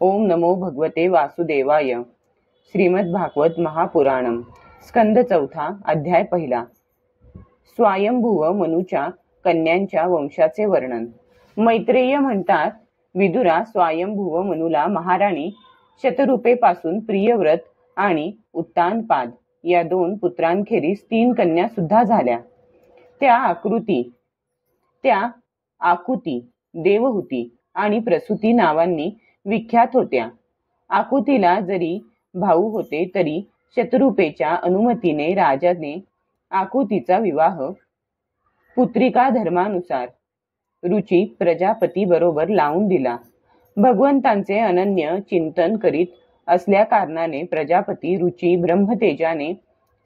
ओम नमो भगवते वासुदेवाय. श्रीमद्भागवत महापुराणम स्कंद चौथा अध्याय पहिला. स्वयंभुव मनुच्या कन्यांच्या वंशाचे वर्णन. मैत्रेय म्हणतात, विदुरा स्वयंभुव मनुला महाराणी शतरूपेपासून प्रियव्रत आणि उत्तानपाद या 2 पुत्रांखेरीज 3 कन्या सुद्धा झाल्या. त्या आकुती, देवहूती आणि प्रसूती नावांनी विख्यात होत्या. आकुतीला जरी भाऊ होते तरी शतरूपेच्या अनुमतीने राजाने आकुतीचा विवाह पुत्रिका धर्मानुसार रुची प्रजापती बरोबर लावून दिला. भगवंतांचे अनन्य चिंतन करीत असल्या कारणाने प्रजापती रुची ब्रह्मतेजाने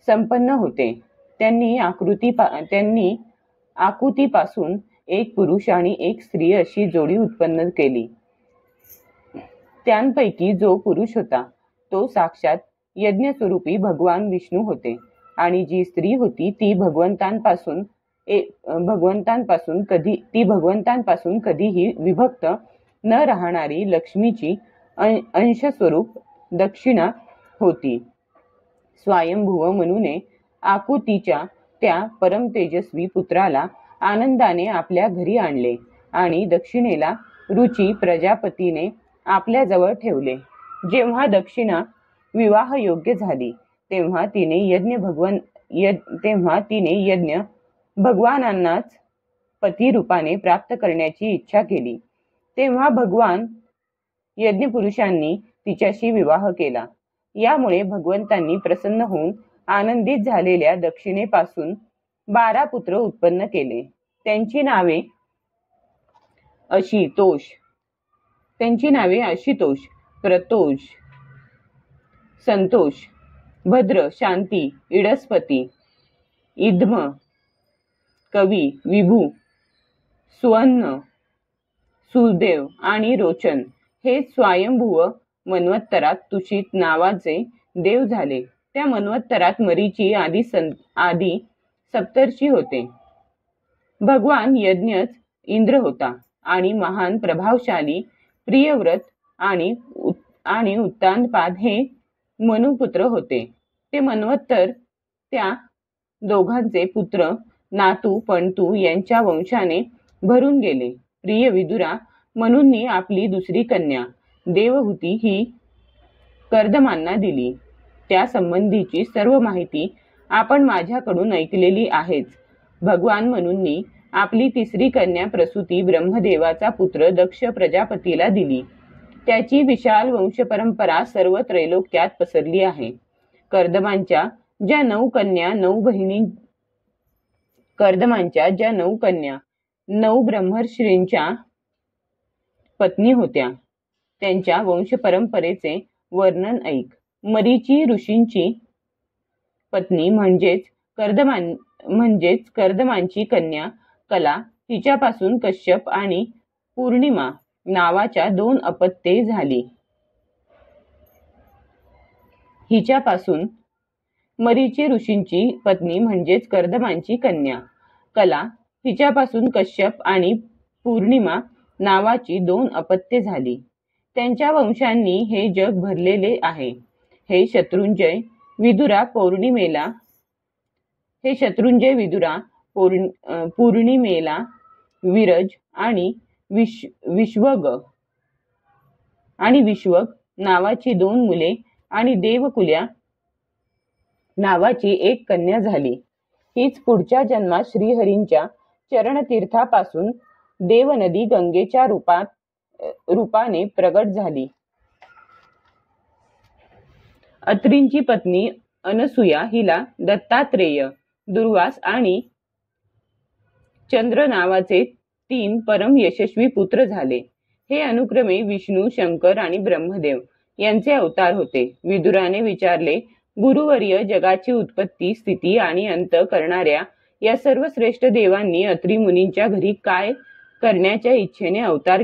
संपन्न होते. त्यांनी आकुतीपासून एक पुरुष आणि एक स्त्री अशी जोडी उत्पन्न केली. त्यांपैकी जो पुरुष होता तो साक्षात यज्ञस्वरूपी भगवान विष्णू होते आणि जी स्त्री होती ती भगवंतांपासून कधीही विभक्त न राहणारी लक्ष्मीची अंशस्वरूप दक्षिणा होती. स्वयंभुव मनुने आकुतीच्या त्या परम तेजस्वी पुत्राला आनंदाने आपल्या घरी आणले आणि दक्षिणेला रुची प्रजापतीने आपल्या जवळ ठेवले. जेव्हा दक्षिणा विवाह योग्य झाली तेव्हा तिने यज्ञ भगवानांनाच पती रूपाने प्राप्त करण्याची इच्छा केली. तेव्हा भगवान यज्ञपुरुषांनी तिच्याशी विवाह केला. यामुळे भगवंतांनी प्रसन्न होऊन आनंदित झालेल्या दक्षिणेपासून 12 पुत्र उत्पन्न केले. त्यांची नावे आशितोष, प्रतोष, संतोष, भद्र, शांती, इडस्पती, इद्म, कवी, विभू, सुअन्न, सुदेव आणि रोचन हे स्वयंभुव मन्वंतरात तुषित नावाचे देव झाले. त्या मन्वंतरात मरीची आदी सप्तर्षी होते. भगवान यज्ञच इंद्र होता आणि महान प्रभावशाली प्रियव्रत आणि उत्तानपाद हे मनुपुत्र होते. ते मन्वंतर त्या दोघांचे पुत्र नातू पणतू यांच्या वंशाने भरून गेले. प्रिय विदुरा, मनूंनी आपली दुसरी कन्या देवहूती ही कर्दमांना दिली. त्या संबंधीची सर्व माहिती आपण माझ्याकडून ऐकलेली आहेच. भगवान मनूंनी आपली तिसरी कन्या प्रसूती ब्रह्मदेवाचा पुत्र दक्ष प्रजापतीला दिली. त्याची विशाल वंशपरंपरा सर्व त्रैलोक्यात पसरली आहे. कर्दमांच्या ज्या 9 कन्या 9 ब्रह्मर्षींच्या पत्नी होत्या त्यांच्या वंशपरंपरेचे वर्णन ऐक. मरीची ऋषींची पत्नी म्हणजेच कर्दमांची कन्या कला, हिच्यापासून कश्यप आणि पूर्णिमा नावाच्या 2 अपत्ये झाली. मरीची ऋषींची पत्नी म्हणजेच कर्दमांची कन्या कला, हिच्यापासून कश्यप आणि पूर्णिमा नावाची 2 अपत्ये झाली. त्यांच्या वंशांनी हे जग भरलेले आहे. हे शत्रुंजय विदुरा पौर्णिमेला विरज आणि विश्वग नावाची 2 मुले आणि देवकुल्या नावाची 1 कन्या झाली. हीच पुढच्या जन्मात श्रीहरींच्या चरणतीर्थापासून देवनदी गंगेच्या रूपाने प्रगट झाली. अत्रींची पत्नी अनसूया हिला दत्तात्रेय, दुर्वास आणि चंद्र नावाचे 3 परम यशस्वी पुत्र झाले. हे अनुक्रमे विष्णू, शंकर आणि ब्रह्मदेव यांचे अवतार होते. विदुराने विचारले, गुरुवर्य, जगाची उत्पत्ती, स्थिती आणि अंत करणाऱ्या या सर्व श्रेष्ठ देवांनी अत्री मुनींच्या घरी काय करण्याच्या इच्छेने अवतार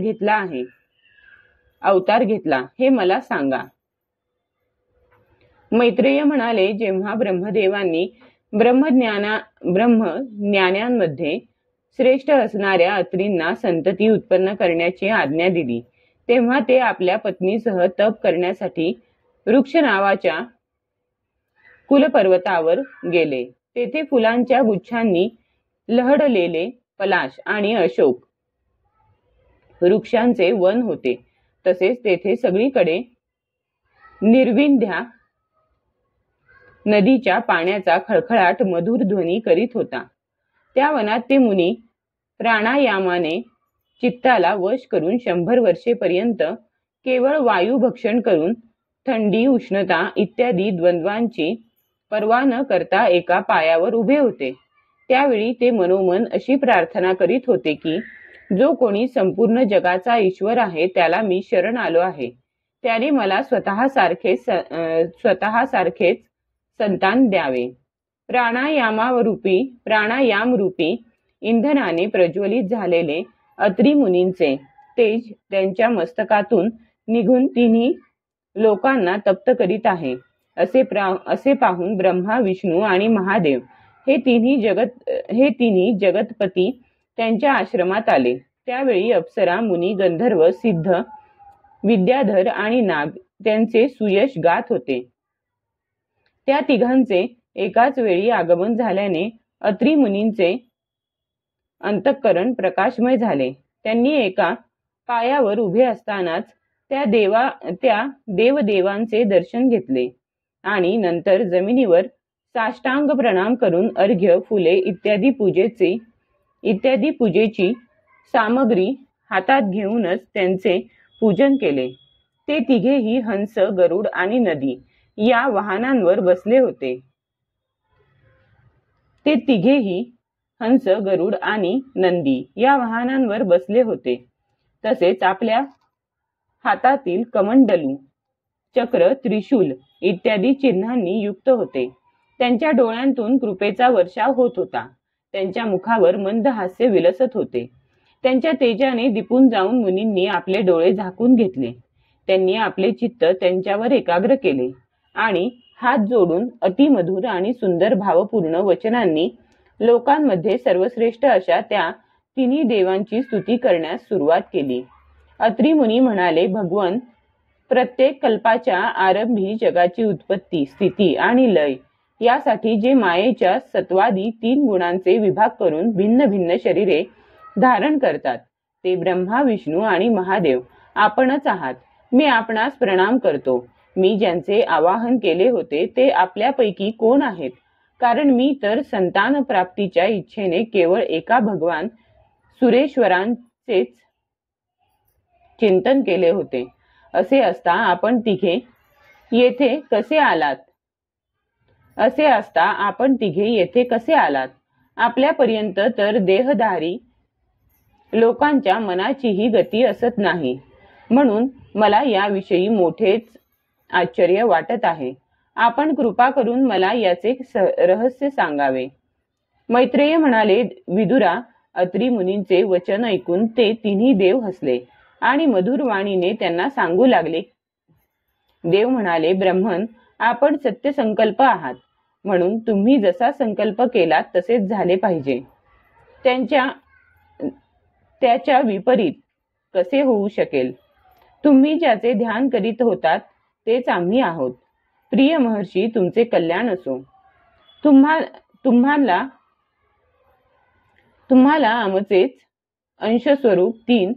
घेतला हे मला सांगा. मैत्रेय म्हणाले, जेव्हा ब्रह्मदेवांनी ब्रह्मज्ञान्यांमध्ये श्रेष्ठ असणाऱ्या अत्रींना संतती उत्पन्न करण्याची आज्ञा दिली तेव्हा ते आपल्या पत्नीसह तप करण्यासाठी वृक्ष नावाच्या कुलपर्वतावर गेले. तेथे फुलांच्या गुच्छांनी लहडलेले पलाश आणि अशोक वृक्षांचे वन होते. तसेच तेथे सगळीकडे निर्विंध्या नदीच्या पाण्याचा खळखळाट मधुर ध्वनी करीत होता. त्या वनात ते मुनी प्राणायामाने चित्ताला वश करून 100 वर्षेपर्यंत केवळ वायू भक्षण करून थंडी, उष्णता इत्यादी द्वंद्वांची पर्वा न करता एका पायावर उभे होते. त्यावेळी ते मनोमन अशी प्रार्थना करीत होते की जो कोणी संपूर्ण जगाचा ईश्वर आहे त्याला मी शरण आलो आहे. त्याने मला स्वतःसारखेच संतान द्यावे. प्राणायाम रूपी इंधनाने प्रज्वलित झालेले अत्री मुनींचे तेज त्यांच्या मस्तकातून निघून तिन्ही लोकांना तप्त करीत आहे असे पाहून ब्रह्मा, विष्णू आणि महादेव हे तिन्ही जगतपती त्यांच्या आश्रमात आले. त्यावेळी अप्सरा, मुनी, गंधर्व, सिद्ध, विद्याधर आणि नाग त्यांचे सुयश गात होते. त्या तिघांचे एकाच वेळी आगमन झाल्याने अत्री मुनींचे अंतःकरण प्रकाशमय झाले. त्यांनी एका पायावर उभे असतानाच त्या देवदेवांचे दर्शन घेतले आणि नंतर जमिनीवर साष्टांग प्रणाम करून अर्घ्य, फुले इत्यादी पूजेची सामग्री हातात घेऊनच त्यांचे पूजन केले. ते तिघेही हंस, गरुड आणि नंदी या वाहनांवर बसले होते. तसेच आपल्या हातातील कमंडलू, चक्र, त्रिशूल इत्यादी चिन्हांनी युक्त होते. त्यांच्या डोळ्यांतून कृपेचा वर्षाव होत होता. त्यांच्या मुखावर मंद हास्य विलसत होते. त्यांच्या तेजाने दिपून जाऊन मुनींनी आपले डोळे झाकून घेतले. त्यांनी आपले चित्त त्यांच्यावर एकाग्र केले आणि हात जोडून अतिमधुर आणि सुंदर भावपूर्ण वचनांनी लोकांमध्ये सर्वश्रेष्ठ अशा त्या तिन्ही देवांची स्तुती करण्यास सुरुवात केली. अत्री मुनी म्हणाले, भगवन, प्रत्येक कल्पाच्या आरंभी जगाची उत्पत्ती, स्थिती आणि लय यासाठी जे मायेच्या सत्वादी 3 गुणांचे विभाग करून भिन्न भिन्न शरीरे धारण करतात ते ब्रह्मा, विष्णू आणि महादेव आपणच आहात. मी आपणास प्रणाम करतो. मी ज्यांचे आवाहन केले होते ते आपल्यापैकी कोण आहेत? कारण मी तर संतान प्राप्तीच्या इच्छेने केवळ एका भगवान सुरेश्वरांचेच चिंतन केले होते. असे असता आपण तिघे येथे कसे आलात? आपल्यापर्यंत तर देहधारी लोकांच्या मनाचीही गती असत नाही. म्हणून मला याविषयी मोठेच आश्चर्य वाटत आहे. आपण कृपा करून मला याचे रहस्य सांगावे. मैत्रेय म्हणाले, विदुरा, अत्री मुनींचे वचन ऐकून ते तिन्ही देव हसले आणि मधुर वाणीने त्यांना सांगू लागले. देव म्हणाले, ब्रह्मन, आपण सत्यसंकल्प आहात, म्हणून तुम्ही जसा संकल्प केलात तसेच झाले पाहिजे. त्याच्या विपरीत कसे होऊ शकेल? तुम्ही ज्याचे ध्यान करीत होतात तेच आम्ही आहोत. प्रिय महर्षी, तुमचे कल्याण असो. तुम्हाला आमचेच अंशस्वरूप 3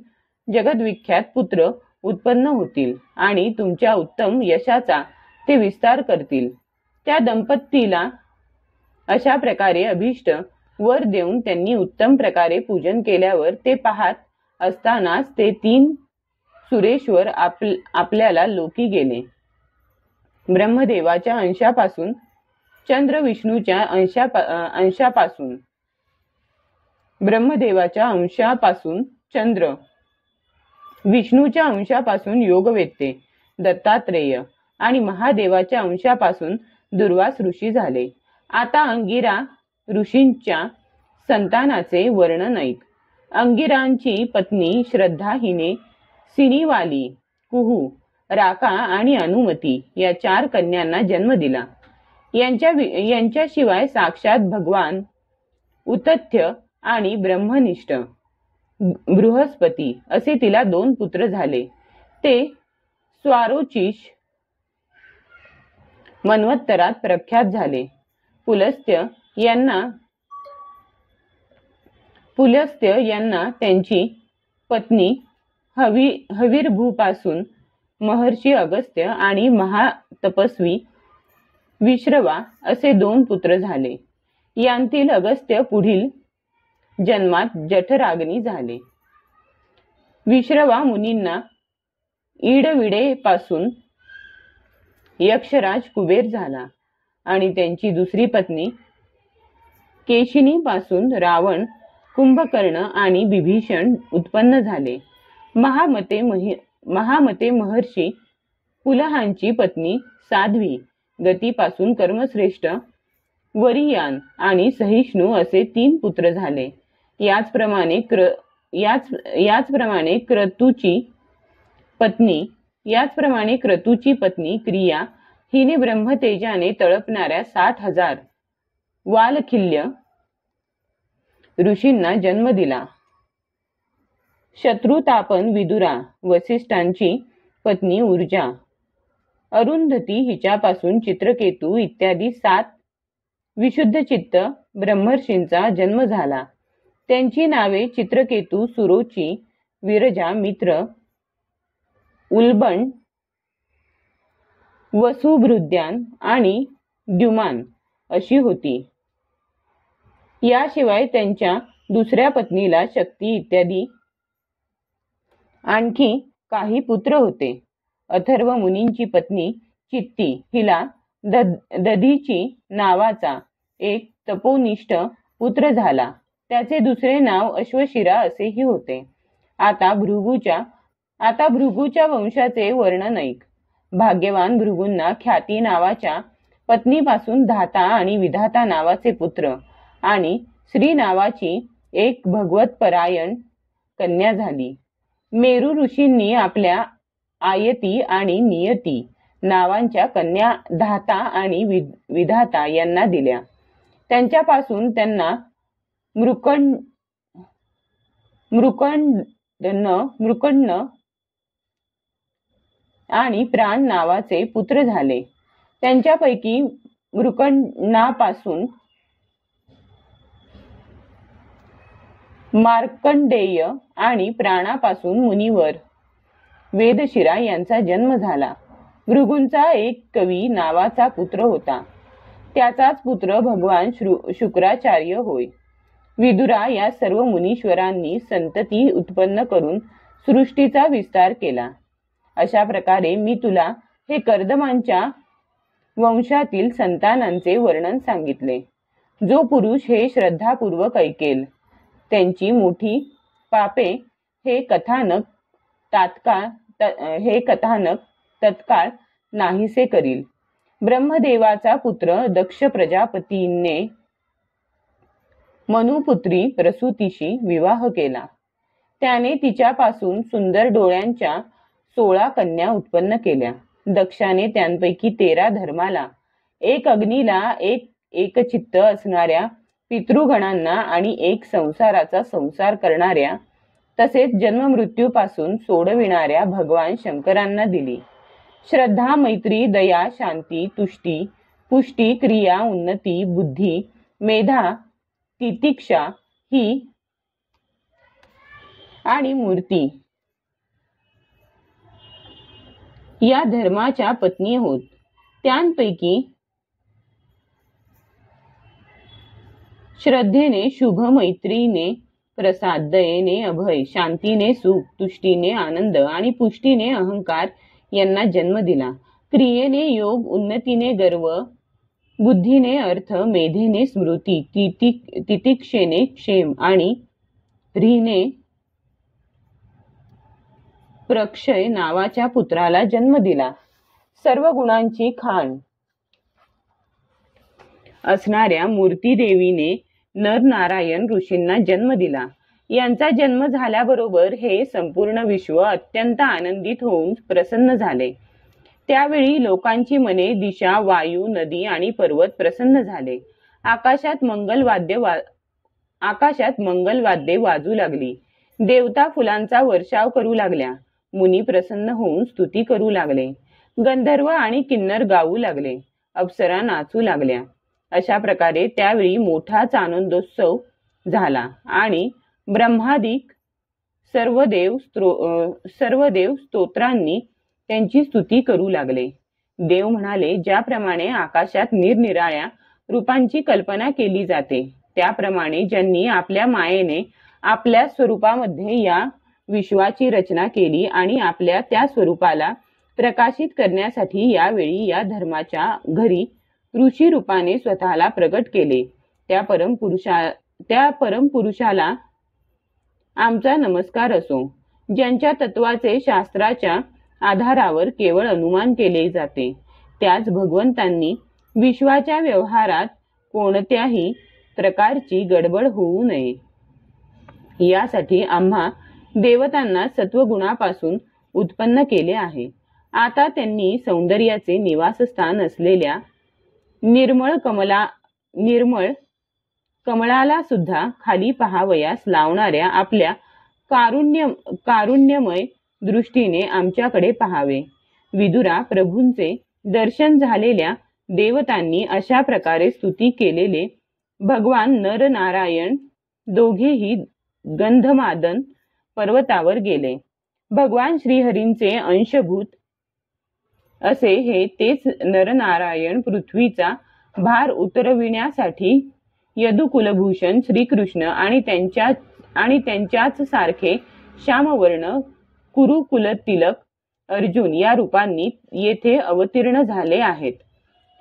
जगद्विख्यात पुत्र उत्पन्न होतील आणि तुमच्या उत्तम यशाचा ते विस्तार करतील. त्या दंपतीला अशा प्रकारे अभिष्ट वर देऊन त्यांनी उत्तम प्रकारे पूजन केल्यावर ते पाहत असतानाच ते 3 सुरेश्वर आपल्याला लोकी गेले. ब्रह्मदेवाच्या अंशापासून चंद्र, विष्णूच्या अंशापासून योगवेत्ते दत्तात्रेय आणि महादेवाच्या अंशापासून दुर्वास ऋषी झाले. आता अंगिरा ऋषींच्या संतानाचे वर्णन ऐक. अंगिरांची पत्नी श्रद्धा हिने सिनीवाली, कुहू, राका आणि अनुमती या 4 कन्यांना जन्म दिला. यांच्याशिवाय साक्षात भगवान उतथ्य आणि ब्रह्मनिष्ठ बृहस्पती असे तिला 2 पुत्र झाले. ते स्वारोचिष मन्वंतरात प्रख्यात झाले. पुलस्त्य यांना त्यांची पत्नी हविर्भूपासून महर्षी अगस्त्य आणि महातपस्वी विश्रवा असे 2 पुत्र झाले. यांतील अगस्त्य पुढील जन्मात जठराग्नी झाले. विश्रवा मुनींना ईडविडेपासून यक्षराज कुबेर झाला आणि त्यांची दुसरी पत्नी केशिनीपासून रावण, कुंभकर्ण आणि विभीषण उत्पन्न झाले. महामते महर्षी पुलहांची पत्नी साध्वी गतीपासून कर्मश्रेष्ठ वरियान आणि सहिष्णू असे 3 पुत्र झाले. याचप्रमाणे क्रतूची पत्नी क्रिया हिने ब्रह्मतेजाने तळपणाऱ्या 60,000 वालखिल्य ऋषींना जन्म दिला. शत्रुतापन विदुरा वसिष्ठांची पत्नी ऊर्जा, अरुंधती हिच्यापासून चित्रकेतू इत्यादी 7 विशुद्धचित्त ब्रह्मर्षींचा जन्म झाला. त्यांची नावे चित्रकेतू, सुरोची, विरजा, मित्र, उल्बण, वसुभृद्यान आणि द्युमान अशी होती. याशिवाय त्यांच्या दुसऱ्या पत्नीला शक्ती इत्यादी आणखी काही पुत्र होते. अथर्व मुनींची पत्नी चित्ती हिला दधीची नावाचा एक तपोनिष्ठ पुत्र झाला. त्याचे दुसरे नाव अश्वशिरा असेही होते. आता भृगूच्या वंशाचे वर्णन ऐक. भाग्यवान भृगूंना ख्याती नावाच्या पत्नीपासून धाता आणि विधाता नावाचे पुत्र आणि श्री नावाची एक भगवतपरायण कन्या झाली. मेरू ऋषींनी आपल्या आयती आणि नियती नावांच्या कन्या धाता आणि विधाता यांना दिल्या. त्यांच्यापासून त्यांना मृकण्ण आणि प्राण नावाचे पुत्र झाले. त्यांच्यापैकी मृकण्णापासून मार्कंडेय आणि प्राणापासून मुनिवर वेदशिरा यांचा जन्म झाला. भृगूंचा एक कवी नावाचा पुत्र होता. त्याचाच पुत्र भगवान शुक्राचार्य होय. विदुरा या सर्व मुनीश्वरांनी संतती उत्पन्न करून सृष्टीचा विस्तार केला. अशा प्रकारे मी तुला हे कर्दमांच्या वंशातील संतानांचे वर्णन सांगितले. जो पुरुष हे श्रद्धापूर्वक ऐकेल त्यांची मोठी पापे हे कथानक तत्काळ नाहीसे करील. ब्रह्मदेवाचा पुत्र दक्ष प्रजापतीने मनुपुत्री प्रसूतीशी विवाह केला. त्याने तिच्यापासून सुंदर डोळ्यांच्या 16 कन्या उत्पन्न केल्या. दक्षाने त्यांपैकी 13 धर्माला, 1 अग्नीला, 1 एकचित्त असणाऱ्या पितृगणांना आणि 1 संसाराचा संसार करणाऱ्या तसेच जन्ममृत्यूपासून सोडविणाऱ्या भगवान शंकरांना दिली. श्रद्धा, मैत्री, दया, शांती, तुष्टी, पुष्टी, क्रिया, उन्नती, बुद्धी, मेधा, तितिक्षा ही आणि मूर्ती या धर्माच्या पत्नी होत. त्यांपैकी श्रद्धेने शुभ, मैत्रीने प्रसाद, दयेने अभय, शांतीने सुख, तुष्टीने आनंद आणि पुष्टीने अहंकार यांना जन्म दिला. क्रियेने योग, उन्नतीने गर्व, बुद्धीने अर्थ, मेधेने स्मृती, तितिक्षेने क्षेम आणि ह्रीने प्रक्षय नावाच्या पुत्राला जन्म दिला. सर्व गुणांची खाण असणाऱ्या मूर्तीदेवीने नरनारायण ऋषींना जन्म दिला. यांचा जन्म झाल्याबरोबर हे संपूर्ण विश्व अत्यंत आनंदित होऊन प्रसन्न झाले. त्यावेळी लोकांची मने, दिशा, वायू, नदी आणि पर्वत प्रसन्न झाले. आकाशात मंगलवाद्ये वाजू लागली. देवता फुलांचा वर्षाव करू लागल्या. मुनी प्रसन्न होऊन स्तुती करू लागले. गंधर्व आणि किन्नर गाऊ लागले. अप्सरा नाचू लागल्या. अशा प्रकारे त्यावेळी मोठाच आनंदोत्सव झाला आणि ब्रह्मादिक सर्व देव स्तोत्रांनी त्यांची स्तुती करू लागले. देव म्हणाले, ज्याप्रमाणे आकाशात निरनिराळ्या रूपांची कल्पना केली जाते, त्याप्रमाणे ज्यांनी आपल्या मायेने आपल्या स्वरूपामध्ये या विश्वाची रचना केली आणि आपल्या त्या स्वरूपाला प्रकाशित करण्यासाठी यावेळी या धर्माच्या घरी ऋषी रूपाने स्वतःला प्रकट केले, त्या परमपुरुषाला आमचा नमस्कार असो. ज्यांच्या तत्वाचे शास्त्राच्या आधारावर केवळ अनुमान केले जाते, त्याच भगवंतांनी विश्वाच्या व्यवहारात कोणत्याही प्रकारची गडबड होऊ नये यासाठी आम्हा देवतांना सत्वगुणापासून उत्पन्न केले आहे. आता त्यांनी सौंदर्याचे निवासस्थान असलेल्या निर्मळ कमळाला सुद्धा खाली पहावयास लावणाऱ्या आपल्या कारुण्यमय दृष्टीने आमच्याकडे पहावे. विदुरा, प्रभूंचे दर्शन झालेल्या देवतांनी अशा प्रकारे स्तुती केलेले भगवान नरनारायण दोघेही गंधमादन पर्वतावर गेले. भगवान श्रीहरींचे अंशभूत असे हे तेच नरनारायण पृथ्वीचा भार उतरविण्यासाठी यदुकुलभूषण श्रीकृष्ण आणि त्यांच्याच सारखे श्यामवर्ण कुरुकुलतिलक अर्जुन या रूपांनी येथे अवतीर्ण झाले आहेत.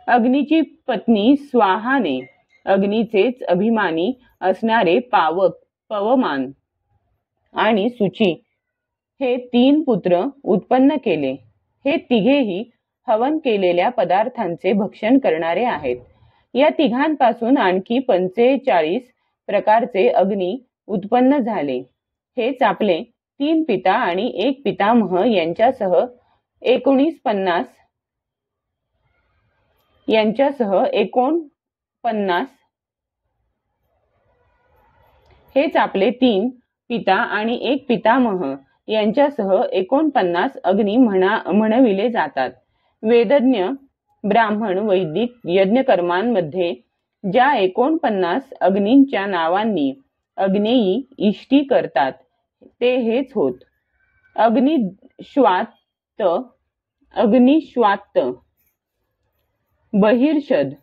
अग्नीची पत्नी स्वाहाने अग्नीचेच अभिमानी असणारे पवमान आणि सुची हे 3 पुत्र उत्पन्न केले. हे तिघेही हवन केलेल्या पदार्थांचे भक्षण करणारे आहेत. या तिघांपासून आणखी 45 प्रकारचे अग्नी उत्पन्न झाले. हेच आपले 3 पिता आणि 1 पितामह यांच्यासह 49 हेच आपले 3 पिता आणि 1 पितामह यांच्यासह 49 अग्नी म्हणविले जातात. वेदज्ञ ब्राह्मण वैदिक यज्ञकर्मांमध्ये ज्या 49 अग्नींच्या नावांनी अग्नेयी इष्टी करतात, ते हेच होत. अग्निश्वात्त, बहिर्षद,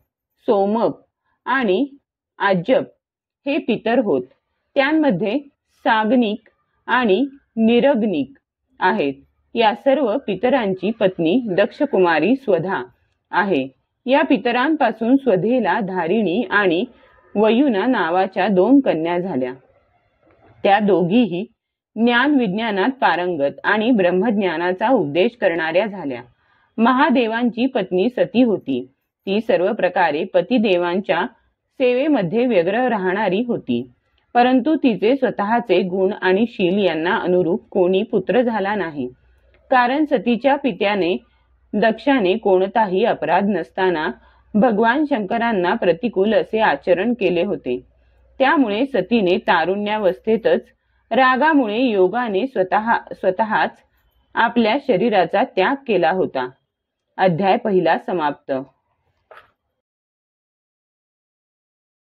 सोमक आणि आज्यप हे पितर होत. त्यांमध्ये सागनिक आणि निरग्निक आहेत. या सर्व पितरांची पत्नी दक्षकुमारी स्वधा आहे. या पितरांपासून स्वधेला धारिणी आणि वयुना नावाच्या 2 कन्या झाल्या. त्या दोघीही ज्ञान विज्ञानात पारंगत आणि ब्रह्मज्ञानाचा उपदेश करणाऱ्या झाल्या. महादेवांची पत्नी सती होती. ती सर्व प्रकारे पतिदेवांच्या सेवेमध्ये व्यग्र राहणारी होती, परंतु तिचे स्वतःचे गुण आणि शील यांना अनुरूप कोणी पुत्र झाला नाही. कारण सतीच्या पित्याने दक्षाने कोणताही अपराध नसताना भगवान शंकरांना प्रतिकूल असे आचरण केले होते. त्यामुळे सतीने तारुण्यावस्थेतच रागामुळे योगाने स्वतःच आपल्या शरीराचा त्याग केला होता. अध्याय 1 समाप्त.